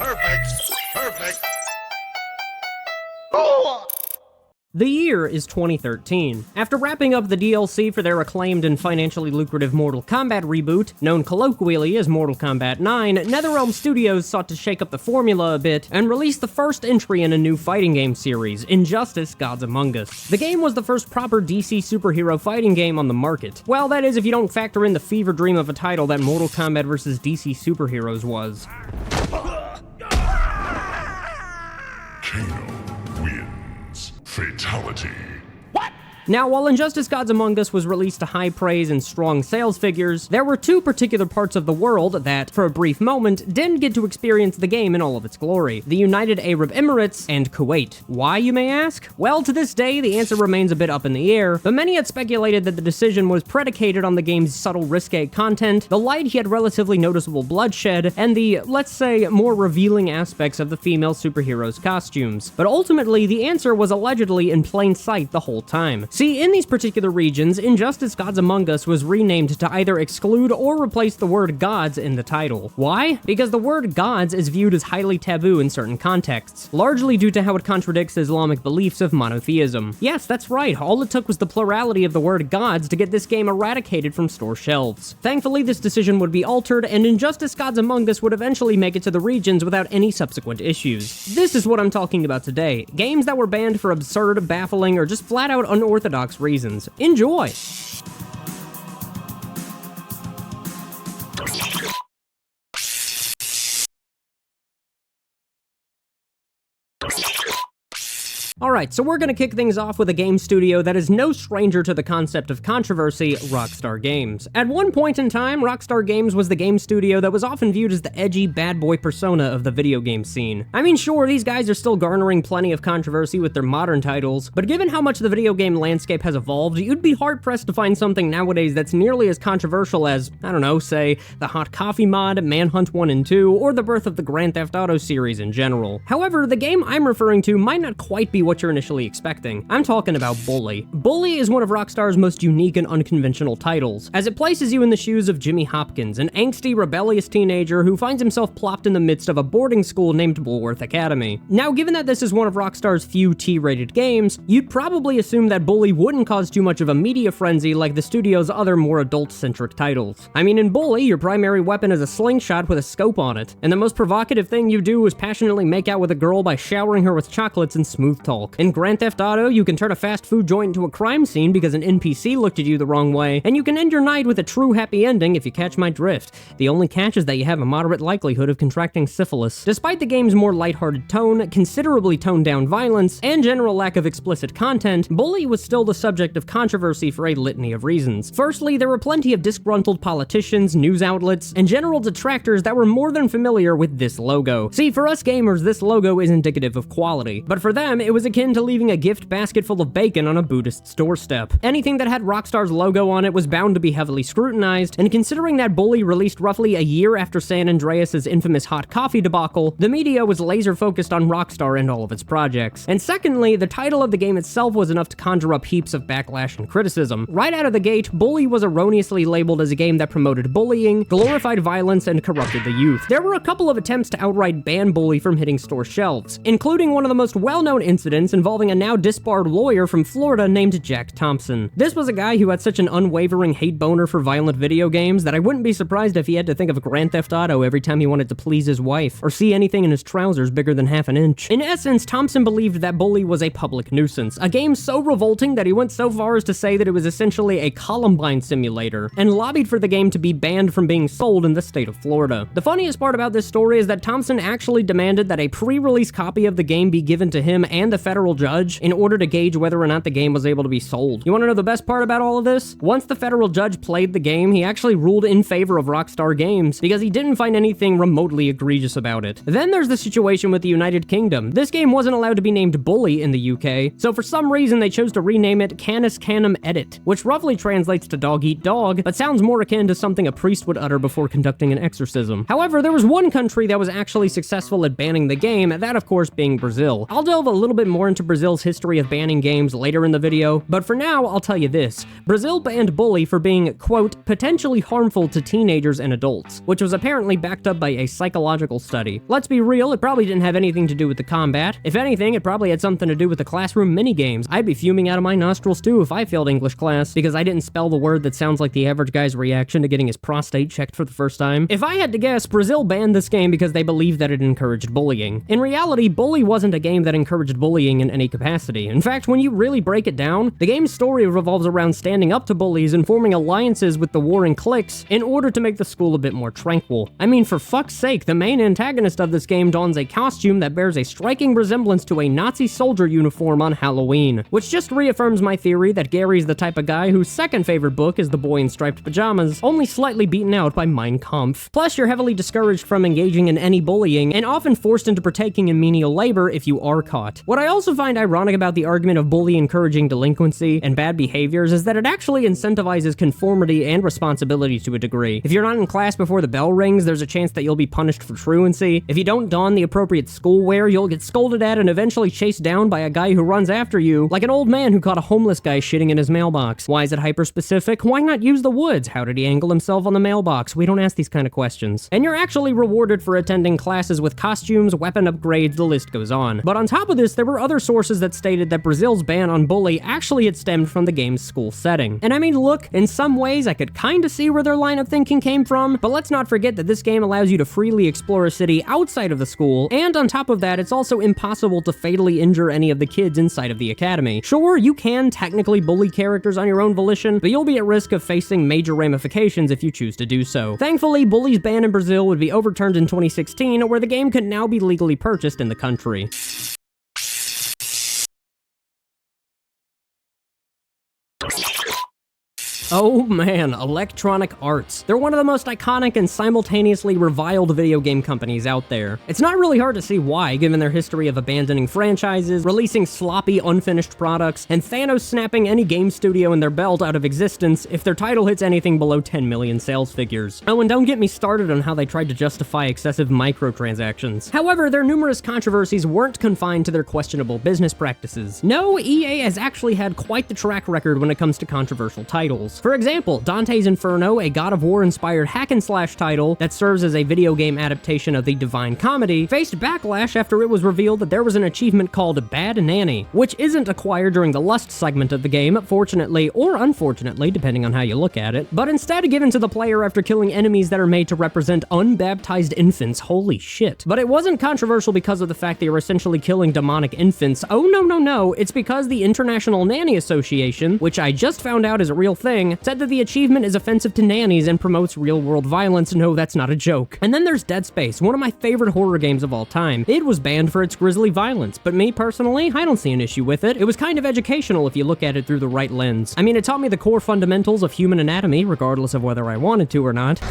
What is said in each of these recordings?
Perfect. Perfect. The year is 2013. After wrapping up the DLC for their acclaimed and financially lucrative Mortal Kombat reboot, known colloquially as Mortal Kombat 9, NetherRealm Studios sought to shake up the formula a bit and release the first entry in a new fighting game series, Injustice: Gods Among Us. The game was the first proper DC superhero fighting game on the market. Well, that is if you don't factor in the fever dream of a title that Mortal Kombat vs. DC Superheroes was. Fatality. Now, while Injustice: Gods Among Us was released to high praise and strong sales figures, there were two particular parts of the world that, for a brief moment, didn't get to experience the game in all of its glory: the United Arab Emirates and Kuwait. Why, you may ask? Well, to this day, the answer remains a bit up in the air, but many had speculated that the decision was predicated on the game's subtle risque content, the light yet relatively noticeable bloodshed, and the, let's say, more revealing aspects of the female superheroes' costumes. But ultimately, the answer was allegedly in plain sight the whole time. See, in these particular regions, Injustice: Gods Among Us was renamed to either exclude or replace the word gods in the title. Why? Because the word gods is viewed as highly taboo in certain contexts, largely due to how it contradicts Islamic beliefs of monotheism. Yes, that's right, all it took was the plurality of the word gods to get this game eradicated from store shelves. Thankfully, this decision would be altered, and Injustice: Gods Among Us would eventually make it to the regions without any subsequent issues. This is what I'm talking about today: games that were banned for absurd, baffling, or just flat-out unorthodox reasons. Enjoy! Alright, so we're gonna kick things off with a game studio that is no stranger to the concept of controversy, Rockstar Games. At one point in time, Rockstar Games was the game studio that was often viewed as the edgy bad boy persona of the video game scene. I mean, sure, these guys are still garnering plenty of controversy with their modern titles, but given how much the video game landscape has evolved, you'd be hard-pressed to find something nowadays that's nearly as controversial as, I don't know, say, the Hot Coffee mod, Manhunt 1 and 2, or the birth of the Grand Theft Auto series in general. However, the game I'm referring to might not quite be what you're initially expecting. I'm talking about Bully. Bully is one of Rockstar's most unique and unconventional titles, as it places you in the shoes of Jimmy Hopkins, an angsty, rebellious teenager who finds himself plopped in the midst of a boarding school named Bulworth Academy. Now, given that this is one of Rockstar's few T-rated games, you'd probably assume that Bully wouldn't cause too much of a media frenzy like the studio's other more adult-centric titles. I mean, in Bully, your primary weapon is a slingshot with a scope on it, and the most provocative thing you do is passionately make out with a girl by showering her with chocolates and smooth talk. In Grand Theft Auto, you can turn a fast food joint into a crime scene because an NPC looked at you the wrong way, and you can end your night with a true happy ending if you catch my drift. The only catch is that you have a moderate likelihood of contracting syphilis. Despite the game's more lighthearted tone, considerably toned down violence, and general lack of explicit content, Bully was still the subject of controversy for a litany of reasons. Firstly, there were plenty of disgruntled politicians, news outlets, and general detractors that were more than familiar with this logo. See, for us gamers, this logo is indicative of quality, but for them, it was akin to leaving a gift basket full of bacon on a Buddhist's doorstep. Anything that had Rockstar's logo on it was bound to be heavily scrutinized, and considering that Bully released roughly a year after San Andreas' infamous hot coffee debacle, the media was laser-focused on Rockstar and all of its projects. And secondly, the title of the game itself was enough to conjure up heaps of backlash and criticism. Right out of the gate, Bully was erroneously labeled as a game that promoted bullying, glorified violence, and corrupted the youth. There were a couple of attempts to outright ban Bully from hitting store shelves, including one of the most well-known incidents involving a now disbarred lawyer from Florida named Jack Thompson. This was a guy who had such an unwavering hate boner for violent video games that I wouldn't be surprised if he had to think of Grand Theft Auto every time he wanted to please his wife, or see anything in his trousers bigger than half an inch. In essence, Thompson believed that Bully was a public nuisance, a game so revolting that he went so far as to say that it was essentially a Columbine simulator, and lobbied for the game to be banned from being sold in the state of Florida. The funniest part about this story is that Thompson actually demanded that a pre-release copy of the game be given to him and the federal judge in order to gauge whether or not the game was able to be sold. You want to know the best part about all of this? Once the federal judge played the game, he actually ruled in favor of Rockstar Games because he didn't find anything remotely egregious about it. Then there's the situation with the United Kingdom. This game wasn't allowed to be named Bully in the UK, so for some reason they chose to rename it Canis Canem Edit, which roughly translates to dog eat dog, but sounds more akin to something a priest would utter before conducting an exorcism. However, there was one country that was actually successful at banning the game, that of course being Brazil. I'll delve a little bit more into Brazil's history of banning games later in the video, but for now, I'll tell you this. Brazil banned Bully for being, quote, potentially harmful to teenagers and adults, which was apparently backed up by a psychological study. Let's be real, it probably didn't have anything to do with the combat. If anything, it probably had something to do with the classroom minigames. I'd be fuming out of my nostrils too if I failed English class, because I didn't spell the word that sounds like the average guy's reaction to getting his prostate checked for the first time. If I had to guess, Brazil banned this game because they believed that it encouraged bullying. In reality, Bully wasn't a game that encouraged bullying in any capacity. In fact, when you really break it down, the game's story revolves around standing up to bullies and forming alliances with the warring cliques in order to make the school a bit more tranquil. I mean, for fuck's sake, the main antagonist of this game dons a costume that bears a striking resemblance to a Nazi soldier uniform on Halloween, which just reaffirms my theory that Gary's the type of guy whose second favorite book is The Boy in Striped Pajamas, only slightly beaten out by Mein Kampf. Plus, you're heavily discouraged from engaging in any bullying, and often forced into partaking in menial labor if you are caught. What I also find ironic about the argument of bully encouraging delinquency and bad behaviors is that it actually incentivizes conformity and responsibility to a degree. If you're not in class before the bell rings, there's a chance that you'll be punished for truancy. If you don't don the appropriate school wear, you'll get scolded at and eventually chased down by a guy who runs after you, like an old man who caught a homeless guy shitting in his mailbox. Why is it hyper-specific? Why not use the woods? How did he angle himself on the mailbox? We don't ask these kind of questions. And you're actually rewarded for attending classes with costumes, weapon upgrades, the list goes on. But on top of this, there were other sources that stated that Brazil's ban on bully actually had stemmed from the game's school setting. And I mean, look, in some ways I could kinda see where their line of thinking came from, but let's not forget that this game allows you to freely explore a city outside of the school, and on top of that, it's also impossible to fatally injure any of the kids inside of the academy. Sure, you can technically bully characters on your own volition, but you'll be at risk of facing major ramifications if you choose to do so. Thankfully, Bully's ban in Brazil would be overturned in 2016, where the game could now be legally purchased in the country. Oh man, Electronic Arts. They're one of the most iconic and simultaneously reviled video game companies out there. It's not really hard to see why, given their history of abandoning franchises, releasing sloppy, unfinished products, and Thanos snapping any game studio in their belt out of existence if their title hits anything below 10 million sales figures. Oh, and don't get me started on how they tried to justify excessive microtransactions. However, their numerous controversies weren't confined to their questionable business practices. No, EA has actually had quite the track record when it comes to controversial titles. For example, Dante's Inferno, a God of War-inspired hack-and-slash title that serves as a video game adaptation of the Divine Comedy, faced backlash after it was revealed that there was an achievement called Bad Nanny, which isn't acquired during the Lust segment of the game, fortunately or unfortunately, depending on how you look at it, but instead given to the player after killing enemies that are made to represent unbaptized infants. Holy shit. But it wasn't controversial because of the fact they were essentially killing demonic infants. Oh no, it's because the International Nanny Association, which I just found out is a real thing, said that the achievement is offensive to nannies and promotes real-world violence. No, that's not a joke. And then there's Dead Space, one of my favorite horror games of all time. It was banned for its grisly violence, but me, personally, I don't see an issue with it. It was kind of educational if you look at it through the right lens. I mean, it taught me the core fundamentals of human anatomy, regardless of whether I wanted to or not.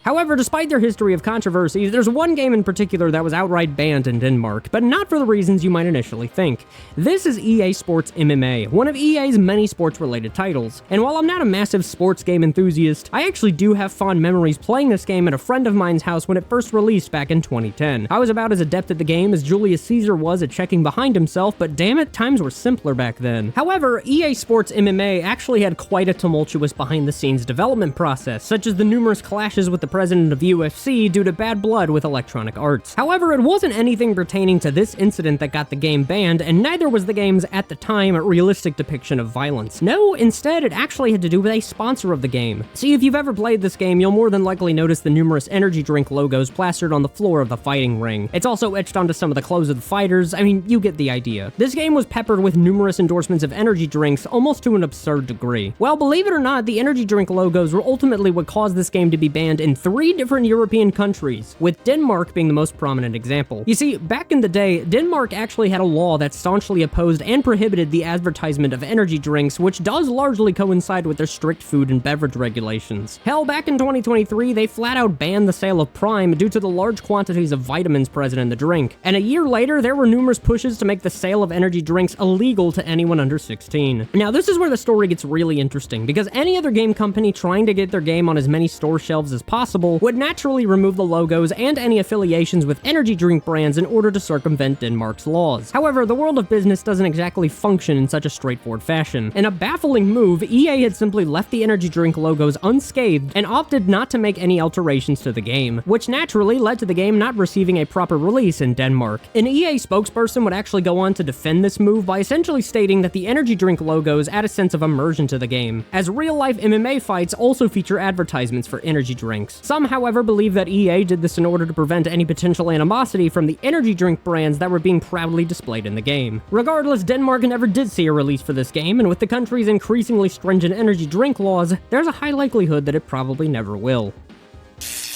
However, despite their history of controversies, there's one game in particular that was outright banned in Denmark, but not for the reasons you might initially think. This is EA Sports MMA, one of EA's many sports-related titles. And while I'm not a massive sports game enthusiast, I actually do have fond memories playing this game at a friend of mine's house when it first released back in 2010. I was about as adept at the game as Julius Caesar was at checking behind himself, but damn it, times were simpler back then. However, EA Sports MMA actually had quite a tumultuous behind-the-scenes development process, such as the numerous clashes with the president of UFC due to bad blood with Electronic Arts. However, it wasn't anything pertaining to this incident that got the game banned, and neither was the game's, at the time, realistic depiction of violence. No, instead, it actually had to do with a sponsor of the game. See, if you've ever played this game, you'll more than likely notice the numerous energy drink logos plastered on the floor of the fighting ring. It's also etched onto some of the clothes of the fighters. I mean, you get the idea. This game was peppered with numerous endorsements of energy drinks, almost to an absurd degree. Well, believe it or not, the energy drink logos were ultimately what caused this game to be banned in 3 different European countries, with Denmark being the most prominent example. You see, back in the day, Denmark actually had a law that staunchly opposed and prohibited the advertisement of energy drinks, which does largely coincide with their strict food and beverage regulations. Hell, back in 2023, they flat out banned the sale of Prime due to the large quantities of vitamins present in the drink. And a year later, there were numerous pushes to make the sale of energy drinks illegal to anyone under 16. Now, this is where the story gets really interesting, because any other game company trying to get their game on as many store shelves as possible possible, would naturally remove the logos and any affiliations with energy drink brands in order to circumvent Denmark's laws. However, the world of business doesn't exactly function in such a straightforward fashion. In a baffling move, EA had simply left the energy drink logos unscathed and opted not to make any alterations to the game, which naturally led to the game not receiving a proper release in Denmark. An EA spokesperson would actually go on to defend this move by essentially stating that the energy drink logos add a sense of immersion to the game, as real-life MMA fights also feature advertisements for energy drinks. Some, however, believe that EA did this in order to prevent any potential animosity from the energy drink brands that were being proudly displayed in the game. Regardless, Denmark never did see a release for this game, and with the country's increasingly stringent energy drink laws, there's a high likelihood that it probably never will.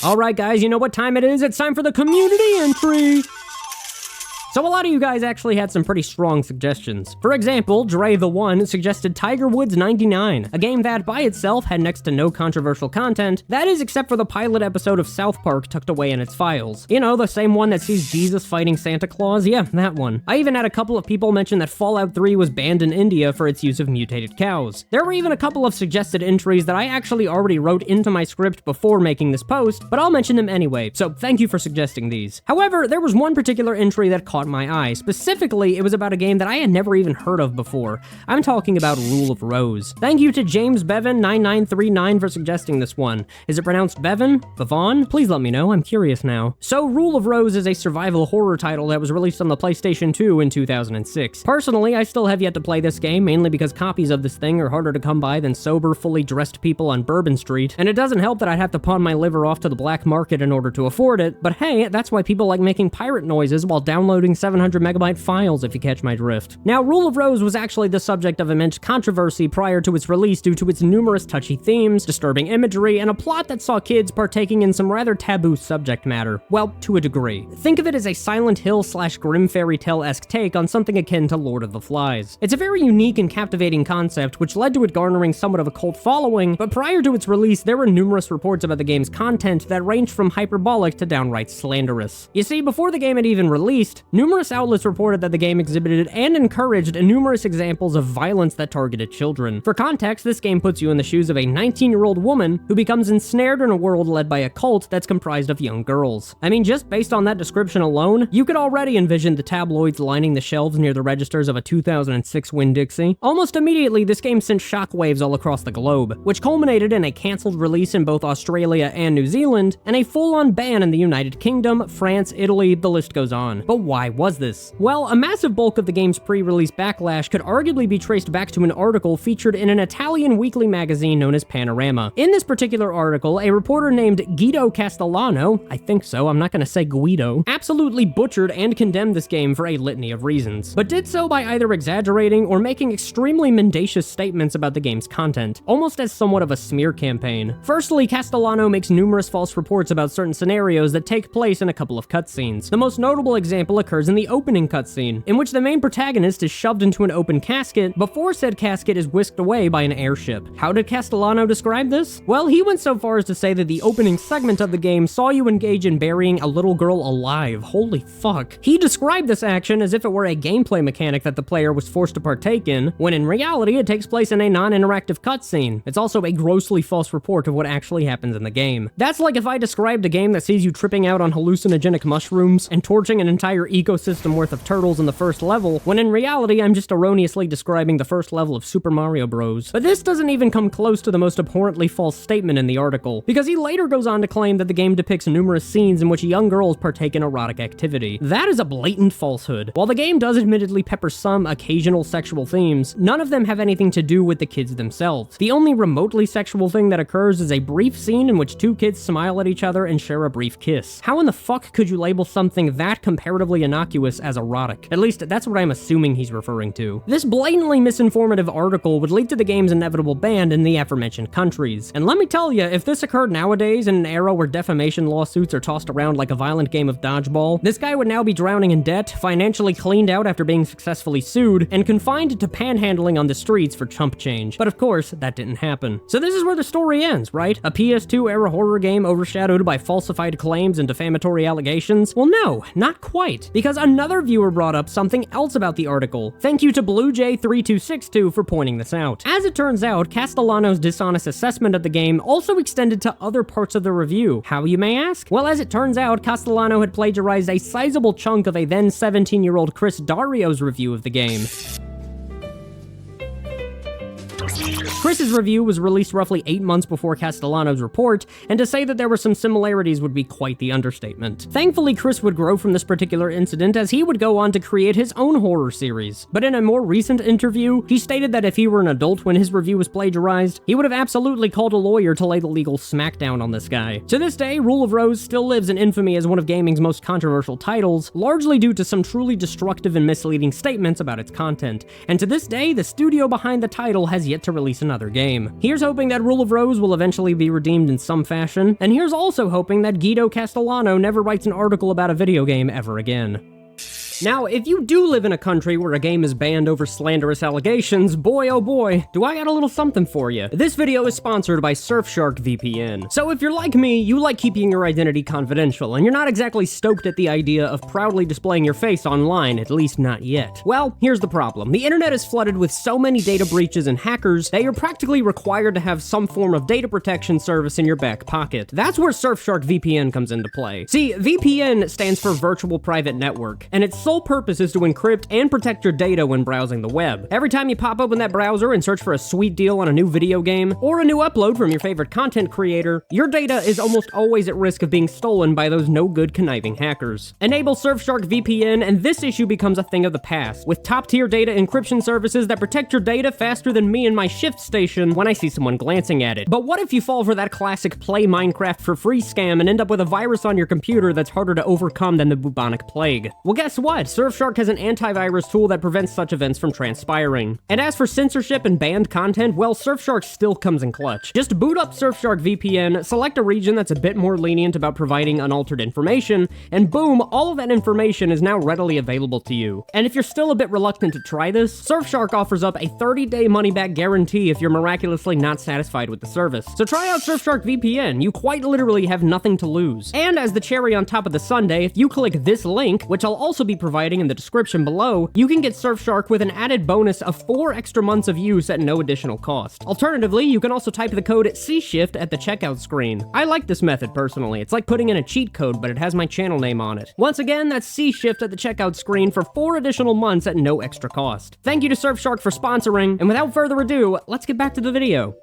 Alright guys, you know what time it is? It's time for the community entry! So a lot of you guys actually had some pretty strong suggestions. For example, Dre the One suggested Tiger Woods 99, a game that by itself had next to no controversial content, that is except for the pilot episode of South Park tucked away in its files. You know, the same one that sees Jesus fighting Santa Claus? Yeah, that one. I even had a couple of people mention that Fallout 3 was banned in India for its use of mutated cows. There were even a couple of suggested entries that I actually already wrote into my script before making this post, but I'll mention them anyway, so thank you for suggesting these. However, there was one particular entry that caught my eye. Specifically, it was about a game that I had never even heard of before. I'm talking about Rule of Rose. Thank you to James Bevan 9939 for suggesting this one. Is it pronounced Bevan? Bavon? Please let me know, I'm curious now. So, Rule of Rose is a survival horror title that was released on the PlayStation 2 in 2006. Personally, I still have yet to play this game, mainly because copies of this thing are harder to come by than sober, fully dressed people on Bourbon Street, and it doesn't help that I'd have to pawn my liver off to the black market in order to afford it, but hey, that's why people like making pirate noises while downloading 700 megabyte files, if you catch my drift. Now, Rule of Rose was actually the subject of immense controversy prior to its release due to its numerous touchy themes, disturbing imagery, and a plot that saw kids partaking in some rather taboo subject matter. Well, to a degree. Think of it as a Silent Hill / Grim Fairy Tale-esque take on something akin to Lord of the Flies. It's a very unique and captivating concept, which led to it garnering somewhat of a cult following, but prior to its release, there were numerous reports about the game's content that ranged from hyperbolic to downright slanderous. You see, before the game had even released, numerous outlets reported that the game exhibited and encouraged numerous examples of violence that targeted children. For context, this game puts you in the shoes of a 19-year-old woman who becomes ensnared in a world led by a cult that's comprised of young girls. I mean, just based on that description alone, you could already envision the tabloids lining the shelves near the registers of a 2006 Winn-Dixie. Almost immediately, this game sent shockwaves all across the globe, which culminated in a cancelled release in both Australia and New Zealand, and a full-on ban in the United Kingdom, France, Italy, the list goes on. But why was this? Well, a massive bulk of the game's pre-release backlash could arguably be traced back to an article featured in an Italian weekly magazine known as Panorama. In this particular article, a reporter named Guido Castellano, I think so, I'm not gonna say Guido, absolutely butchered and condemned this game for a litany of reasons, but did so by either exaggerating or making extremely mendacious statements about the game's content, almost as somewhat of a smear campaign. Firstly, Castellano makes numerous false reports about certain scenarios that take place in a couple of cutscenes. The most notable example occurs in the opening cutscene, in which the main protagonist is shoved into an open casket before said casket is whisked away by an airship. How did Castellano describe this? Well, he went so far as to say that the opening segment of the game saw you engage in burying a little girl alive. Holy fuck. He described this action as if it were a gameplay mechanic that the player was forced to partake in, when in reality it takes place in a non-interactive cutscene. It's also a grossly false report of what actually happens in the game. That's like if I described a game that sees you tripping out on hallucinogenic mushrooms and torching an entire ecosystem worth of turtles in the first level, when in reality I'm just erroneously describing the first level of Super Mario Bros. But this doesn't even come close to the most abhorrently false statement in the article, because he later goes on to claim that the game depicts numerous scenes in which young girls partake in erotic activity. That is a blatant falsehood. While the game does admittedly pepper some occasional sexual themes, none of them have anything to do with the kids themselves. The only remotely sexual thing that occurs is a brief scene in which two kids smile at each other and share a brief kiss. How in the fuck could you label something that comparatively innocuous as erotic? At least, that's what I'm assuming he's referring to. This blatantly misinformative article would lead to the game's inevitable ban in the aforementioned countries. And let me tell you, if this occurred nowadays in an era where defamation lawsuits are tossed around like a violent game of dodgeball, this guy would now be drowning in debt, financially cleaned out after being successfully sued, and confined to panhandling on the streets for chump change. But of course, that didn't happen. So this is where the story ends, right? A PS2 era horror game overshadowed by falsified claims and defamatory allegations? Well, no, not quite. because another viewer brought up something else about the article. Thank you to BlueJ3262 for pointing this out. As it turns out, Castellano's dishonest assessment of the game also extended to other parts of the review. How, you may ask? Well, as it turns out, Castellano had plagiarized a sizable chunk of a then 17-year-old Chris Dario's review of the game. Chris's review was released roughly 8 months before Castellano's report, and to say that there were some similarities would be quite the understatement. Thankfully, Chris would grow from this particular incident as he would go on to create his own horror series. But in a more recent interview, he stated that if he were an adult when his review was plagiarized, he would have absolutely called a lawyer to lay the legal smackdown on this guy. To this day, Rule of Rose still lives in infamy as one of gaming's most controversial titles, largely due to some truly destructive and misleading statements about its content. And to this day, the studio behind the title has yet to release another game. Here's hoping that Rule of Rose will eventually be redeemed in some fashion, and here's also hoping that Guido Castellano never writes an article about a video game ever again. Now, if you do live in a country where a game is banned over slanderous allegations, boy oh boy, do I got a little something for you. This video is sponsored by Surfshark VPN. So if you're like me, you like keeping your identity confidential, and you're not exactly stoked at the idea of proudly displaying your face online, at least not yet. Well, here's the problem. The internet is flooded with so many data breaches and hackers that you're practically required to have some form of data protection service in your back pocket. That's where Surfshark VPN comes into play. See, VPN stands for Virtual Private Network, and its sole purpose is to encrypt and protect your data when browsing the web. Every time you pop open that browser and search for a sweet deal on a new video game, or a new upload from your favorite content creator, your data is almost always at risk of being stolen by those no-good conniving hackers. Enable Surfshark VPN, and this issue becomes a thing of the past, with top-tier data encryption services that protect your data faster than me and my shift station when I see someone glancing at it. But what if you fall for that classic play Minecraft for free scam and end up with a virus on your computer that's harder to overcome than the bubonic plague? Well, guess what? Surfshark has an antivirus tool that prevents such events from transpiring. And as for censorship and banned content, well, Surfshark still comes in clutch. Just boot up Surfshark VPN, select a region that's a bit more lenient about providing unaltered information, and boom, all of that information is now readily available to you. And if you're still a bit reluctant to try this, Surfshark offers up a 30-day money-back guarantee if you're miraculously not satisfied with the service. So try out Surfshark VPN, you quite literally have nothing to lose. And as the cherry on top of the sundae, if you click this link, which I'll also be providing in the description below, you can get Surfshark with an added bonus of 4 extra months of use at no additional cost. Alternatively, you can also type the code CShift at the checkout screen. I like this method personally. It's like putting in a cheat code, but it has my channel name on it. Once again, that's CShift at the checkout screen for 4 additional months at no extra cost. Thank you to Surfshark for sponsoring, and without further ado, let's get back to the video.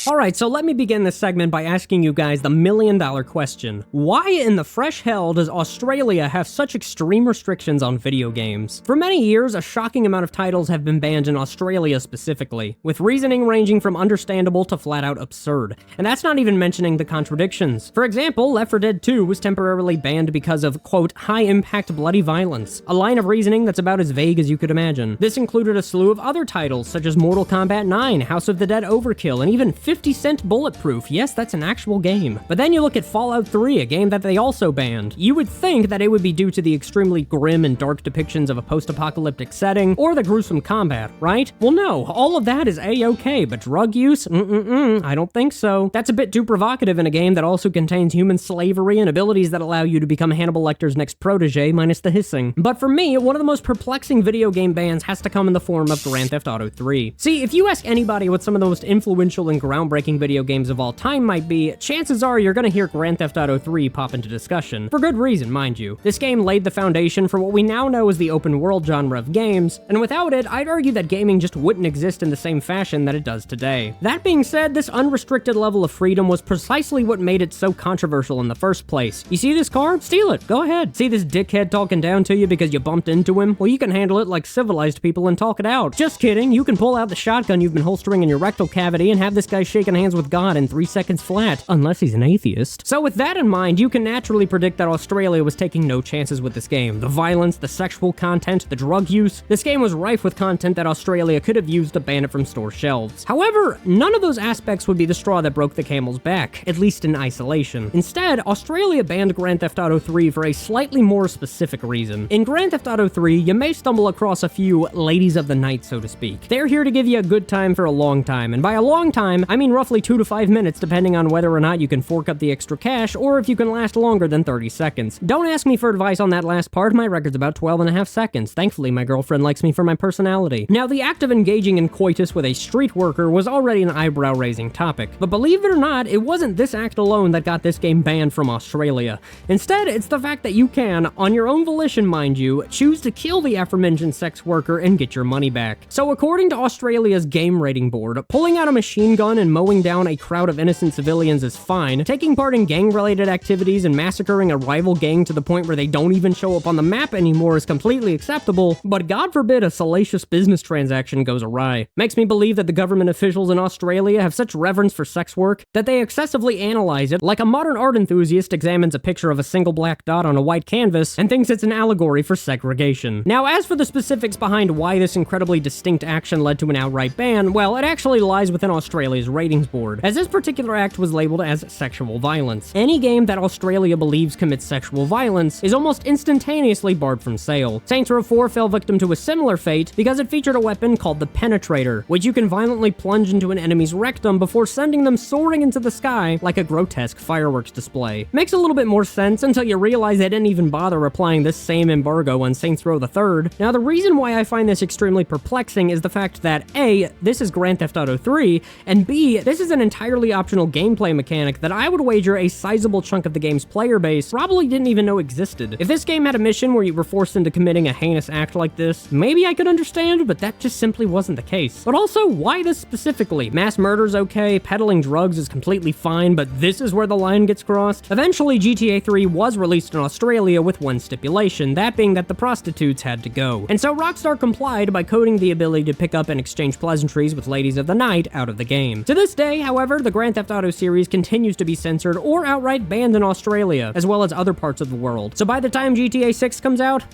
Alright, so let me begin this segment by asking you guys the million-dollar question. Why in the fresh hell does Australia have such extreme restrictions on video games? For many years, a shocking amount of titles have been banned in Australia specifically, with reasoning ranging from understandable to flat-out absurd. And that's not even mentioning the contradictions. For example, Left 4 Dead 2 was temporarily banned because of, quote, high-impact bloody violence, a line of reasoning that's about as vague as you could imagine. This included a slew of other titles, such as Mortal Kombat 9, House of the Dead Overkill, and even 50 Cent Bulletproof. Yes, that's an actual game. But then you look at Fallout 3, a game that they also banned. You would think that it would be due to the extremely grim and dark depictions of a post-apocalyptic setting, or the gruesome combat, right? Well, no, all of that is A-okay, but drug use? I don't think so. That's a bit too provocative in a game that also contains human slavery and abilities that allow you to become Hannibal Lecter's next protege, minus the hissing. But for me, one of the most perplexing video game bans has to come in the form of Grand Theft Auto 3. See, if you ask anybody what some of the most influential and groundbreaking video games of all time might be, chances are you're gonna hear Grand Theft Auto 3 pop into discussion. For good reason, mind you. This game laid the foundation for what we now know as the open world genre of games, and without it, I'd argue that gaming just wouldn't exist in the same fashion that it does today. That being said, this unrestricted level of freedom was precisely what made it so controversial in the first place. You see this car? Steal it, go ahead. See this dickhead talking down to you because you bumped into him? Well, you can handle it like civilized people and talk it out. Just kidding, you can pull out the shotgun you've been holstering in your rectal cavity and have this guy shaking hands with God in 3 seconds flat, unless he's an atheist. So with that in mind, you can naturally predict that Australia was taking no chances with this game. The violence, the sexual content, the drug use. This game was rife with content that Australia could have used to ban it from store shelves. However, none of those aspects would be the straw that broke the camel's back, at least in isolation. Instead, Australia banned Grand Theft Auto 3 for a slightly more specific reason. In Grand Theft Auto 3, you may stumble across a few ladies of the night, so to speak. They're here to give you a good time for a long time, and by a long time, I I mean roughly 2 to 5 minutes depending on whether or not you can fork up the extra cash or if you can last longer than 30 seconds. Don't ask me for advice on that last part, my record's about 12.5 seconds. Thankfully, my girlfriend likes me for my personality. Now, the act of engaging in coitus with a street worker was already an eyebrow-raising topic, but believe it or not, it wasn't this act alone that got this game banned from Australia. Instead, it's the fact that you can, on your own volition mind you, choose to kill the aforementioned sex worker and get your money back. So according to Australia's game rating board, pulling out a machine gun and mowing down a crowd of innocent civilians is fine, taking part in gang-related activities and massacring a rival gang to the point where they don't even show up on the map anymore is completely acceptable, but God forbid a salacious business transaction goes awry. Makes me believe that the government officials in Australia have such reverence for sex work that they excessively analyze it like a modern art enthusiast examines a picture of a single black dot on a white canvas and thinks it's an allegory for segregation. Now, as for the specifics behind why this incredibly distinct action led to an outright ban, well, it actually lies within Australia's ratings board, as this particular act was labeled as sexual violence. Any game that Australia believes commits sexual violence is almost instantaneously barred from sale. Saints Row 4 fell victim to a similar fate because it featured a weapon called the Penetrator, which you can violently plunge into an enemy's rectum before sending them soaring into the sky like a grotesque fireworks display. Makes a little bit more sense until you realize they didn't even bother applying this same embargo on Saints Row the Third. Now, the reason why I find this extremely perplexing is the fact that A, this is Grand Theft Auto 3, and B, this is an entirely optional gameplay mechanic that I would wager a sizable chunk of the game's player base probably didn't even know existed. If this game had a mission where you were forced into committing a heinous act like this, maybe I could understand, but that just simply wasn't the case. But also, why this specifically? Mass murder's okay, peddling drugs is completely fine, but this is where the line gets crossed? Eventually, GTA 3 was released in Australia with one stipulation, that being that the prostitutes had to go. And so Rockstar complied by coding the ability to pick up and exchange pleasantries with ladies of the night out of the game. To this day, however, the Grand Theft Auto series continues to be censored or outright banned in Australia, as well as other parts of the world. So by the time GTA 6 comes out,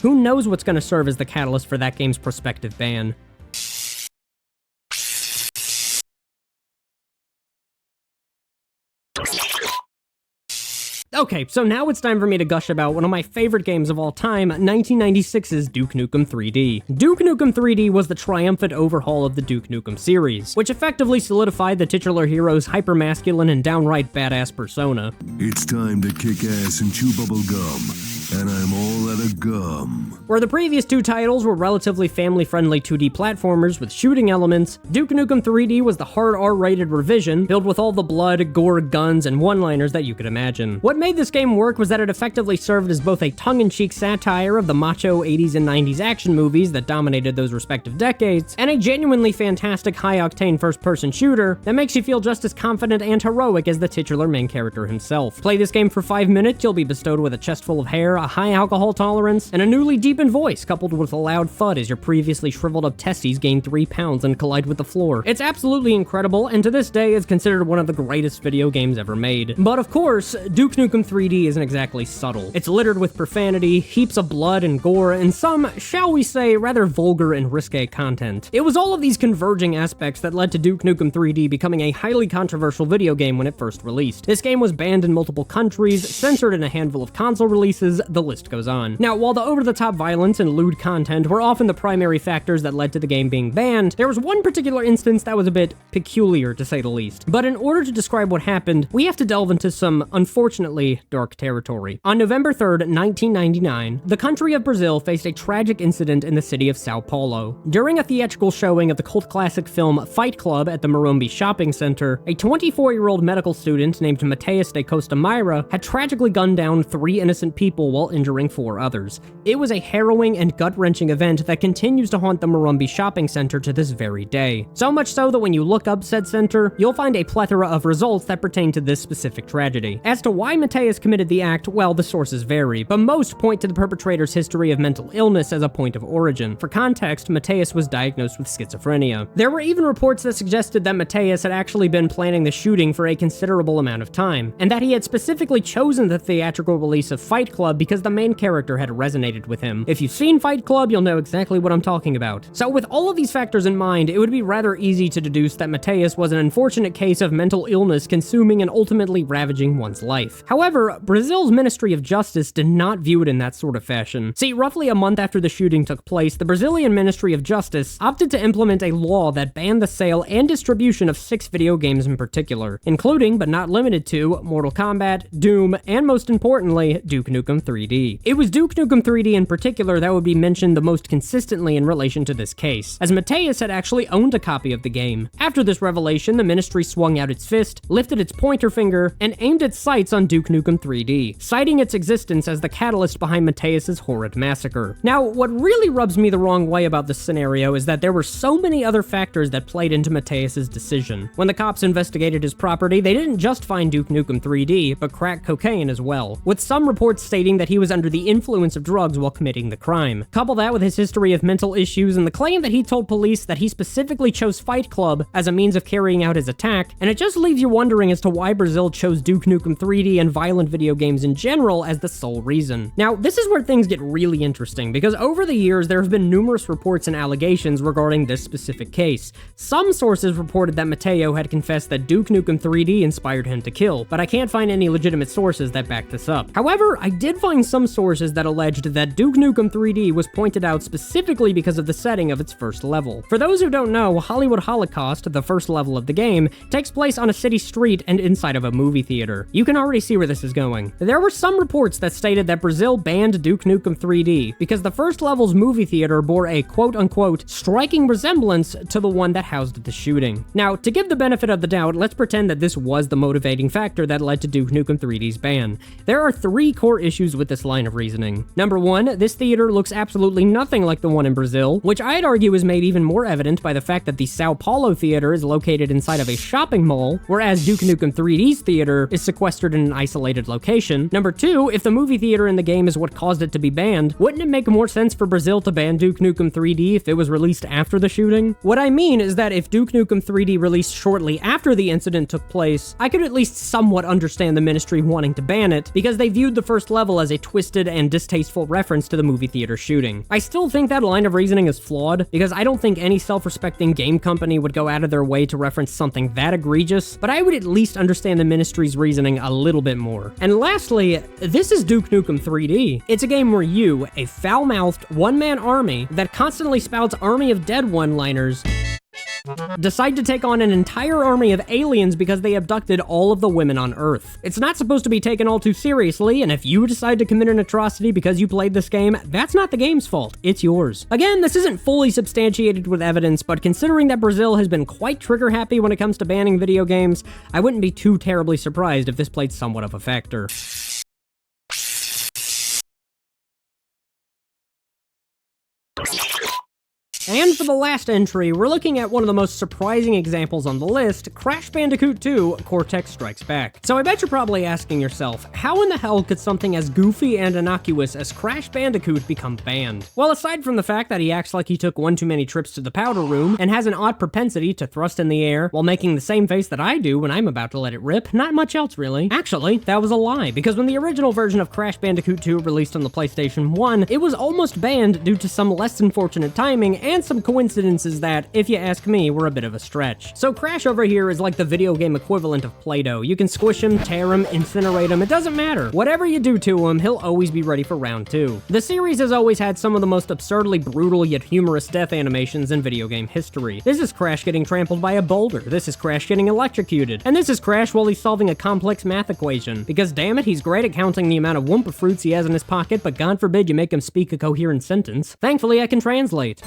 who knows what's going to serve as the catalyst for that game's prospective ban. Okay, so now it's time for me to gush about one of my favorite games of all time, 1996's Duke Nukem 3D. Duke Nukem 3D was the triumphant overhaul of the Duke Nukem series, which effectively solidified the titular hero's hypermasculine and downright badass persona. It's time to kick ass and chew bubble gum, and I'm all out of gum. Where the previous two titles were relatively family-friendly 2D platformers with shooting elements, Duke Nukem 3D was the hard R-rated revision, filled with all the blood, gore, guns, and one-liners that you could imagine. What made this game work was that it effectively served as both a tongue-in-cheek satire of the macho 80s and 90s action movies that dominated those respective decades, and a genuinely fantastic high-octane first-person shooter that makes you feel just as confident and heroic as the titular main character himself. Play this game for 5 minutes, you'll be bestowed with a chest full of hair, a high alcohol tolerance, and a newly deepened voice coupled with a loud thud as your previously shriveled up testes gain 3 pounds and collide with the floor. It's absolutely incredible, and to this day is considered one of the greatest video games ever made. But of course, Duke Nukem 3D isn't exactly subtle. It's littered with profanity, heaps of blood and gore, and some, shall we say, rather vulgar and risque content. It was all of these converging aspects that led to Duke Nukem 3D becoming a highly controversial video game when it first released. This game was banned in multiple countries, censored in a handful of console releases, the list goes on. Now, while the over-the-top violence and lewd content were often the primary factors that led to the game being banned, there was one particular instance that was a bit peculiar, to say the least. But in order to describe what happened, we have to delve into some, unfortunately, dark territory. On November 3rd, 1999, the country of Brazil faced a tragic incident in the city of Sao Paulo. During a theatrical showing of the cult classic film Fight Club at the Morumbi Shopping Center, a 24-year-old medical student named Mateus de Costa Meira had tragically gunned down 3 innocent people while injuring 4 others. It was a harrowing and gut-wrenching event that continues to haunt the Morumbi Shopping Center to this very day. So much so that when you look up said center, you'll find a plethora of results that pertain to this specific tragedy. As to why Mateus committed the act, well, the sources vary, but most point to the perpetrator's history of mental illness as a point of origin. For context, Mateus was diagnosed with schizophrenia. There were even reports that suggested that Mateus had actually been planning the shooting for a considerable amount of time, and that he had specifically chosen the theatrical release of Fight Club because because the main character had resonated with him. If you've seen Fight Club, you'll know exactly what I'm talking about. So with all of these factors in mind, it would be rather easy to deduce that Mateus was an unfortunate case of mental illness consuming and ultimately ravaging one's life. However, Brazil's Ministry of Justice did not view it in that sort of fashion. See, roughly a month after the shooting took place, the Brazilian Ministry of Justice opted to implement a law that banned the sale and distribution of 6 video games in particular, including, but not limited to, Mortal Kombat, Doom, and most importantly, Duke Nukem 3D. It was Duke Nukem 3D in particular that would be mentioned the most consistently in relation to this case, as Mateus had actually owned a copy of the game. After this revelation, the ministry swung out its fist, lifted its pointer finger, and aimed its sights on Duke Nukem 3D, citing its existence as the catalyst behind Mateus's horrid massacre. Now, what really rubs me the wrong way about this scenario is that there were so many other factors that played into Mateus's decision. When the cops investigated his property, they didn't just find Duke Nukem 3D, but crack cocaine as well, with some reports stating that he was under the influence of drugs while committing the crime. Couple that with his history of mental issues and the claim that he told police that he specifically chose Fight Club as a means of carrying out his attack, and it just leaves you wondering as to why Brazil chose Duke Nukem 3D and violent video games in general as the sole reason. Now, this is where things get really interesting, because over the years there have been numerous reports and allegations regarding this specific case. Some sources reported that Mateo had confessed that Duke Nukem 3D inspired him to kill, but I can't find any legitimate sources that back this up. However, I did find some sources that alleged that Duke Nukem 3D was pointed out specifically because of the setting of its first level. For those who don't know, Hollywood Holocaust, the first level of the game, takes place on a city street and inside of a movie theater. You can already see where this is going. There were some reports that stated that Brazil banned Duke Nukem 3D because the first level's movie theater bore a quote-unquote striking resemblance to the one that housed the shooting. Now, to give the benefit of the doubt, let's pretend that this was the motivating factor that led to Duke Nukem 3D's ban. There are 3 core issues with this line of reasoning. Number 1, this theater looks absolutely nothing like the one in Brazil, which I'd argue is made even more evident by the fact that the Sao Paulo theater is located inside of a shopping mall, whereas Duke Nukem 3D's theater is sequestered in an isolated location. Number 2, if the movie theater in the game is what caused it to be banned, wouldn't it make more sense for Brazil to ban Duke Nukem 3D if it was released after the shooting? What I mean is that if Duke Nukem 3D released shortly after the incident took place, I could at least somewhat understand the ministry wanting to ban it, because they viewed the first level as a twisted and distasteful reference to the movie theater shooting. I still think that line of reasoning is flawed, because I don't think any self-respecting game company would go out of their way to reference something that egregious, but I would at least understand the ministry's reasoning a little bit more. And lastly, this is Duke Nukem 3D. It's a game where you, a foul-mouthed, one-man army that constantly spouts Army of Dead one-liners, decide to take on an entire army of aliens because they abducted all of the women on Earth. It's not supposed to be taken all too seriously, and if you decide to commit an atrocity because you played this game, that's not the game's fault, it's yours. Again, this isn't fully substantiated with evidence, but considering that Brazil has been quite trigger-happy when it comes to banning video games, I wouldn't be too terribly surprised if this played somewhat of a factor. And for the last entry, we're looking at one of the most surprising examples on the list, Crash Bandicoot 2: Cortex Strikes Back. So I bet you're probably asking yourself, how in the hell could something as goofy and innocuous as Crash Bandicoot become banned? Well, aside from the fact that he acts like he took one too many trips to the powder room, and has an odd propensity to thrust in the air while making the same face that I do when I'm about to let it rip, not much else really. Actually, that was a lie, because when the original version of Crash Bandicoot 2 released on the PlayStation 1, it was almost banned due to some less than fortunate timing and some coincidences that, if you ask me, were a bit of a stretch. So Crash over here is like the video game equivalent of Play-Doh. You can squish him, tear him, incinerate him, it doesn't matter. Whatever you do to him, he'll always be ready for round 2. The series has always had some of the most absurdly brutal yet humorous death animations in video game history. This is Crash getting trampled by a boulder, this is Crash getting electrocuted, and this is Crash while he's solving a complex math equation. Because damn it, he's great at counting the amount of Wumpa fruits he has in his pocket, but God forbid you make him speak a coherent sentence. Thankfully, I can translate.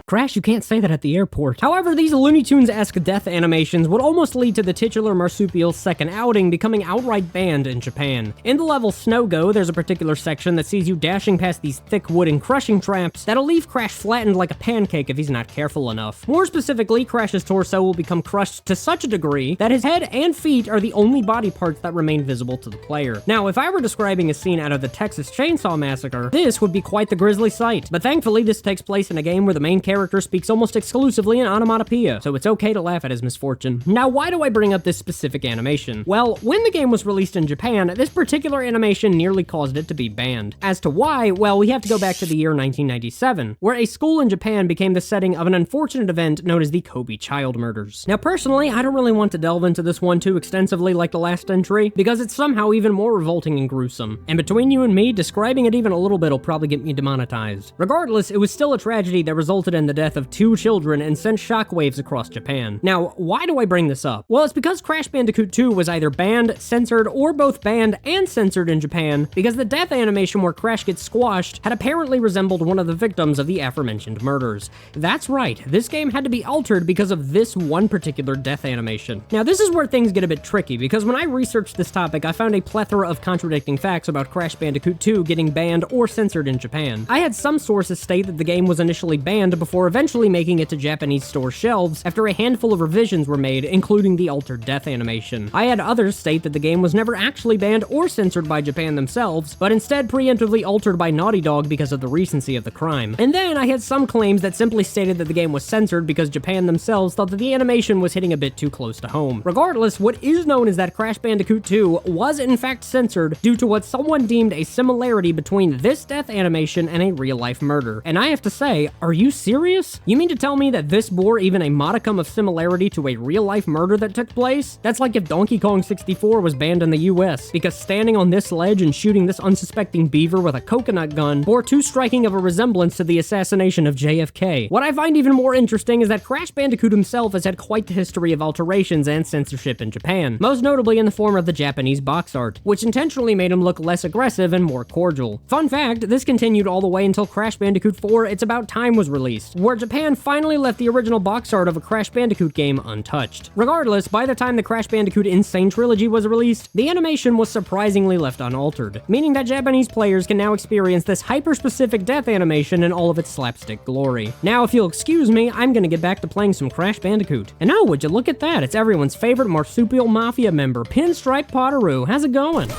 Crash, you can't say that at the airport. However, these Looney Tunes-esque death animations would almost lead to the titular marsupial's second outing becoming outright banned in Japan. In the level Snow Go, there's a particular section that sees you dashing past these thick wooden crushing traps that'll leave Crash flattened like a pancake if he's not careful enough. More specifically, Crash's torso will become crushed to such a degree that his head and feet are the only body parts that remain visible to the player. Now, if I were describing a scene out of the Texas Chainsaw Massacre, this would be quite the grisly sight. But thankfully, this takes place in a game where the main character character speaks almost exclusively in onomatopoeia, so it's okay to laugh at his misfortune. Now, why do I bring up this specific animation? Well, when the game was released in Japan, this particular animation nearly caused it to be banned. As to why, well, we have to go back to the year 1997, where a school in Japan became the setting of an unfortunate event known as the Kobe child murders. Now, personally, I don't really want to delve into this one too extensively like the last entry, because it's somehow even more revolting and gruesome. And between you and me, describing it even a little bit will probably get me demonetized. Regardless, it was still a tragedy that resulted in the death of 2 children and sent shockwaves across Japan. Now, why do I bring this up? Well, it's because Crash Bandicoot 2 was either banned, censored, or both banned and censored in Japan, because the death animation where Crash gets squashed had apparently resembled one of the victims of the aforementioned murders. That's right, this game had to be altered because of this one particular death animation. Now, this is where things get a bit tricky, because when I researched this topic, I found a plethora of contradicting facts about Crash Bandicoot 2 getting banned or censored in Japan. I had some sources state that the game was initially banned before eventually making it to Japanese store shelves after a handful of revisions were made, including the altered death animation. I had others state that the game was never actually banned or censored by Japan themselves, but instead preemptively altered by Naughty Dog because of the recency of the crime. And then I had some claims that simply stated that the game was censored because Japan themselves thought that the animation was hitting a bit too close to home. Regardless, what is known is that Crash Bandicoot 2 was in fact censored due to what someone deemed a similarity between this death animation and a real-life murder. And I have to say, are you serious? You mean to tell me that this bore even a modicum of similarity to a real-life murder that took place? That's like if Donkey Kong 64 was banned in the US, because standing on this ledge and shooting this unsuspecting beaver with a coconut gun bore too striking of a resemblance to the assassination of JFK. What I find even more interesting is that Crash Bandicoot himself has had quite the history of alterations and censorship in Japan, most notably in the form of the Japanese box art, which intentionally made him look less aggressive and more cordial. Fun fact, this continued all the way until Crash Bandicoot 4 It's About Time was released, where Japan finally left the original box art of a Crash Bandicoot game untouched. Regardless, by the time the Crash Bandicoot Insane Trilogy was released, the animation was surprisingly left unaltered, meaning that Japanese players can now experience this hyper-specific death animation in all of its slapstick glory. Now, if you'll excuse me, I'm gonna get back to playing some Crash Bandicoot. And oh, would you look at that, it's everyone's favorite marsupial mafia member, Pinstripe Potteroo. How's it going?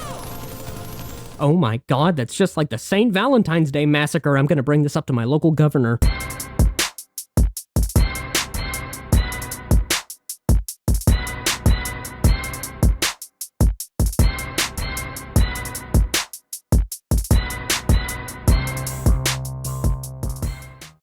Oh my god, that's just like the St. Valentine's Day massacre. I'm gonna bring this up to my local governor.